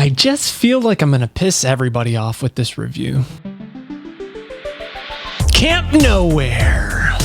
I just feel like I'm gonna piss everybody off with this review. Camp Nowhere.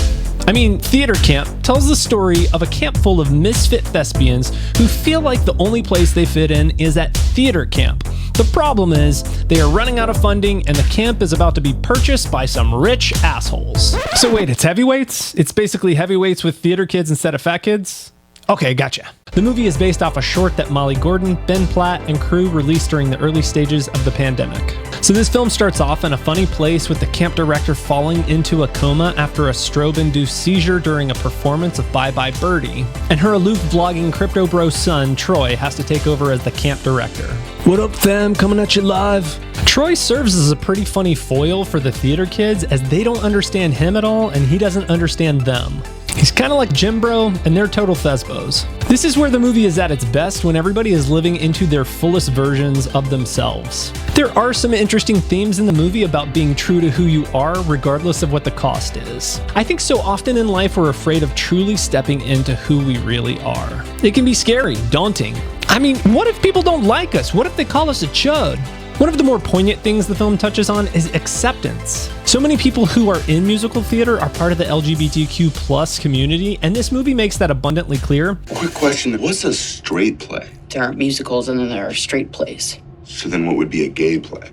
Theater Camp tells the story of a camp full of misfit thespians who feel like the only place they fit in is at theater camp. The problem is, they are running out of funding and the camp is about to be purchased by some rich assholes. So wait, it's heavyweights? It's basically heavyweights with theater kids instead of fat kids? Okay, gotcha. The movie is based off a short that Molly Gordon, Ben Platt, and crew released during the early stages of the pandemic. So this film starts off in a funny place with the camp director falling into a coma after a strobe-induced seizure during a performance of Bye Bye Birdie, and her aloof vlogging crypto bro son, Troy, has to take over as the camp director. What up fam, coming at you live? Troy serves as a pretty funny foil for the theater kids as they don't understand him at all and he doesn't understand them. He's kind of like Jim Bro, and they're total thesbos. This is where the movie is at its best, when everybody is living into their fullest versions of themselves. There are some interesting themes in the movie about being true to who you are, regardless of what the cost is. I think so often in life we're afraid of truly stepping into who we really are. It can be scary, daunting. What if people don't like us? What if they call us a chud? One of the more poignant things the film touches on is acceptance. So many people who are in musical theater are part of the LGBTQ plus community, and this movie makes that abundantly clear. Quick question, what's a straight play? There are musicals and then there are straight plays. So then what would be a gay play?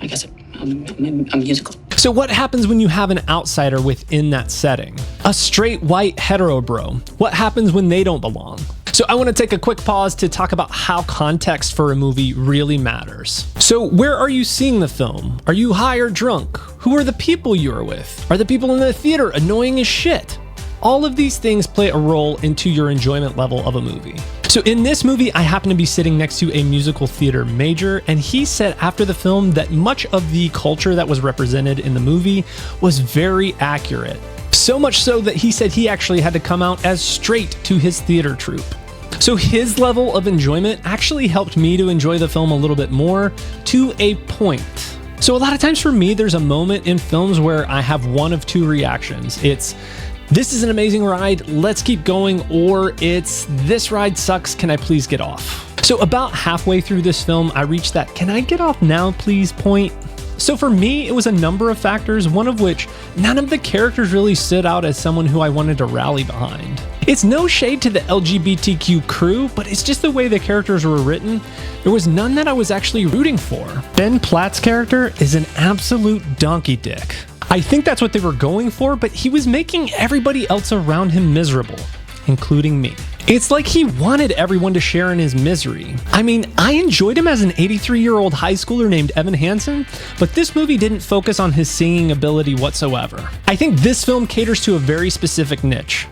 I guess a musical. So what happens when you have an outsider within that setting? A straight white hetero bro. What happens when they don't belong? So I want to take a quick pause to talk about how context for a movie really matters. So where are you seeing the film? Are you high or drunk? Who are the people you are with? Are the people in the theater annoying as shit? All of these things play a role into your enjoyment level of a movie. So in this movie, I happen to be sitting next to a musical theater major, and he said after the film that much of the culture that was represented in the movie was very accurate. So much so that he said he actually had to come out as straight to his theater troupe. So his level of enjoyment actually helped me to enjoy the film a little bit more, to a point. So a lot of times for me, there's a moment in films where I have one of two reactions. It's, this is an amazing ride, let's keep going, or it's, this ride sucks, can I please get off? So about halfway through this film, I reached that can I get off now please point. So for me, it was a number of factors, one of which none of the characters really stood out as someone who I wanted to rally behind. It's no shade to the LGBTQ crew, but it's just the way the characters were written. There was none that I was actually rooting for. Ben Platt's character is an absolute donkey dick. I think that's what they were going for, but he was making everybody else around him miserable, including me. It's like he wanted everyone to share in his misery. I enjoyed him as an 83-year-old high schooler named Evan Hansen, but this movie didn't focus on his singing ability whatsoever. I think this film caters to a very specific niche.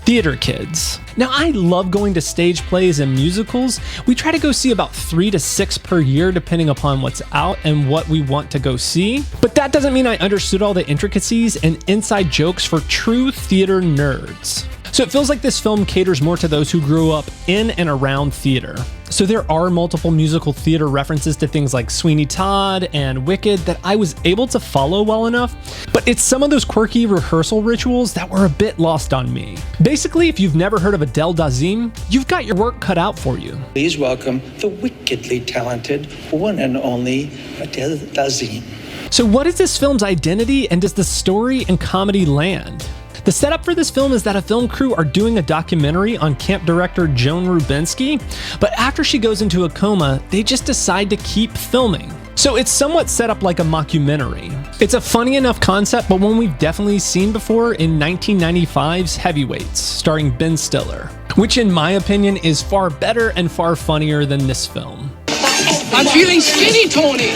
Theater kids. Now, I love going to stage plays and musicals. We try to go see about 3 to 6 per year depending upon what's out and what we want to go see. But that doesn't mean I understood all the intricacies and inside jokes for true theater nerds. So it feels like this film caters more to those who grew up in and around theater. So there are multiple musical theater references to things like Sweeney Todd and Wicked that I was able to follow well enough, but it's some of those quirky rehearsal rituals that were a bit lost on me. Basically, if you've never heard of Adele Dazeem, you've got your work cut out for you. Please welcome the wickedly talented one and only Adele Dazeem. So what is this film's identity, and does the story and comedy land? The setup for this film is that a film crew are doing a documentary on camp director Joan Rubinsky, but after she goes into a coma, they just decide to keep filming. So it's somewhat set up like a mockumentary. It's a funny enough concept, but one we've definitely seen before in 1995's Heavyweights, starring Ben Stiller, which in my opinion is far better and far funnier than this film. I'm feeling skinny, Tony!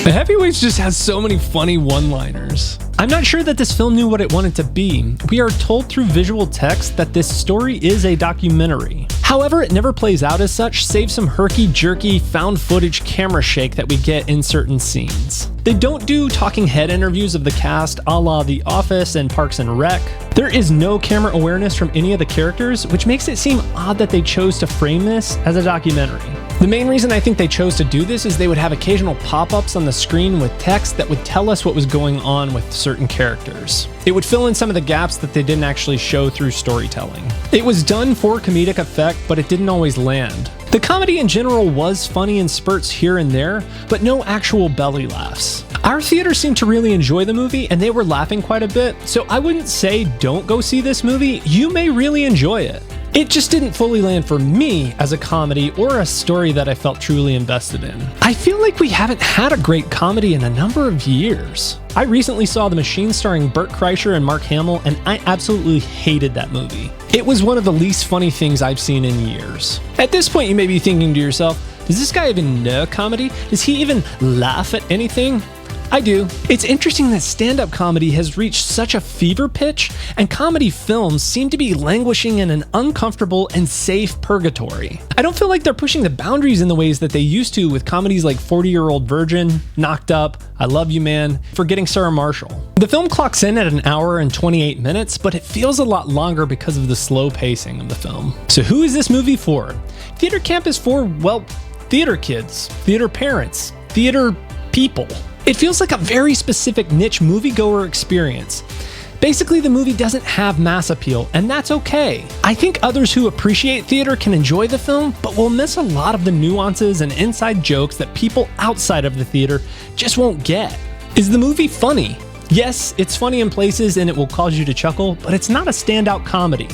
The Heavyweights just has so many funny one-liners. I'm not sure that this film knew what it wanted to be. We are told through visual text that this story is a documentary. However, it never plays out as such, save some herky-jerky, found footage camera shake that we get in certain scenes. They don't do talking head interviews of the cast a la The Office and Parks and Rec. There is no camera awareness from any of the characters, which makes it seem odd that they chose to frame this as a documentary. The main reason I think they chose to do this is they would have occasional pop-ups on the screen with text that would tell us what was going on with certain characters. It would fill in some of the gaps that they didn't actually show through storytelling. It was done for comedic effect, but it didn't always land. The comedy in general was funny in spurts here and there, but no actual belly laughs. Our theater seemed to really enjoy the movie, and they were laughing quite a bit, so I wouldn't say don't go see this movie. You may really enjoy it. It just didn't fully land for me as a comedy or a story that I felt truly invested in. I feel like we haven't had a great comedy in a number of years. I recently saw The Machine starring Burt Kreischer and Mark Hamill, and I absolutely hated that movie. It was one of the least funny things I've seen in years. At this point, you may be thinking to yourself, does this guy even know comedy? Does he even laugh at anything? I do. It's interesting that stand-up comedy has reached such a fever pitch, and comedy films seem to be languishing in an uncomfortable and safe purgatory. I don't feel like they're pushing the boundaries in the ways that they used to with comedies like 40-Year-Old Virgin, Knocked Up, I Love You Man, Forgetting Sarah Marshall. The film clocks in at an hour and 28 minutes, but it feels a lot longer because of the slow pacing of the film. So who is this movie for? Theater camp is for, well, theater kids, theater parents, theater people. It feels like a very specific niche moviegoer experience. Basically, the movie doesn't have mass appeal, and that's okay. I think others who appreciate theater can enjoy the film, but will miss a lot of the nuances and inside jokes that people outside of the theater just won't get. Is the movie funny? Yes, it's funny in places and it will cause you to chuckle, but it's not a standout comedy.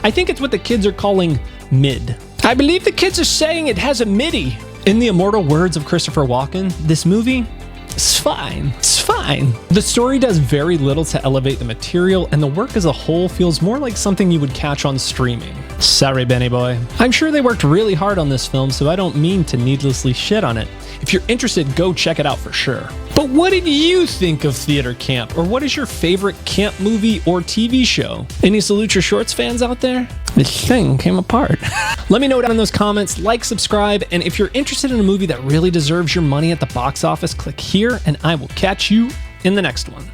I think it's what the kids are calling mid. I believe the kids are saying it has a MIDI. In the immortal words of Christopher Walken, this movie, it's fine. It's fine. The story does very little to elevate the material, and the work as a whole feels more like something you would catch on streaming. Sorry, Benny boy. I'm sure they worked really hard on this film, so I don't mean to needlessly shit on it. If you're interested, go check it out for sure. But what did you think of Theater Camp? Or what is your favorite camp movie or TV show? Any Salute Your Shorts fans out there? This thing came apart. Let me know down in those comments, like, subscribe, and if you're interested in a movie that really deserves your money at the box office, click here and I will catch you in the next one.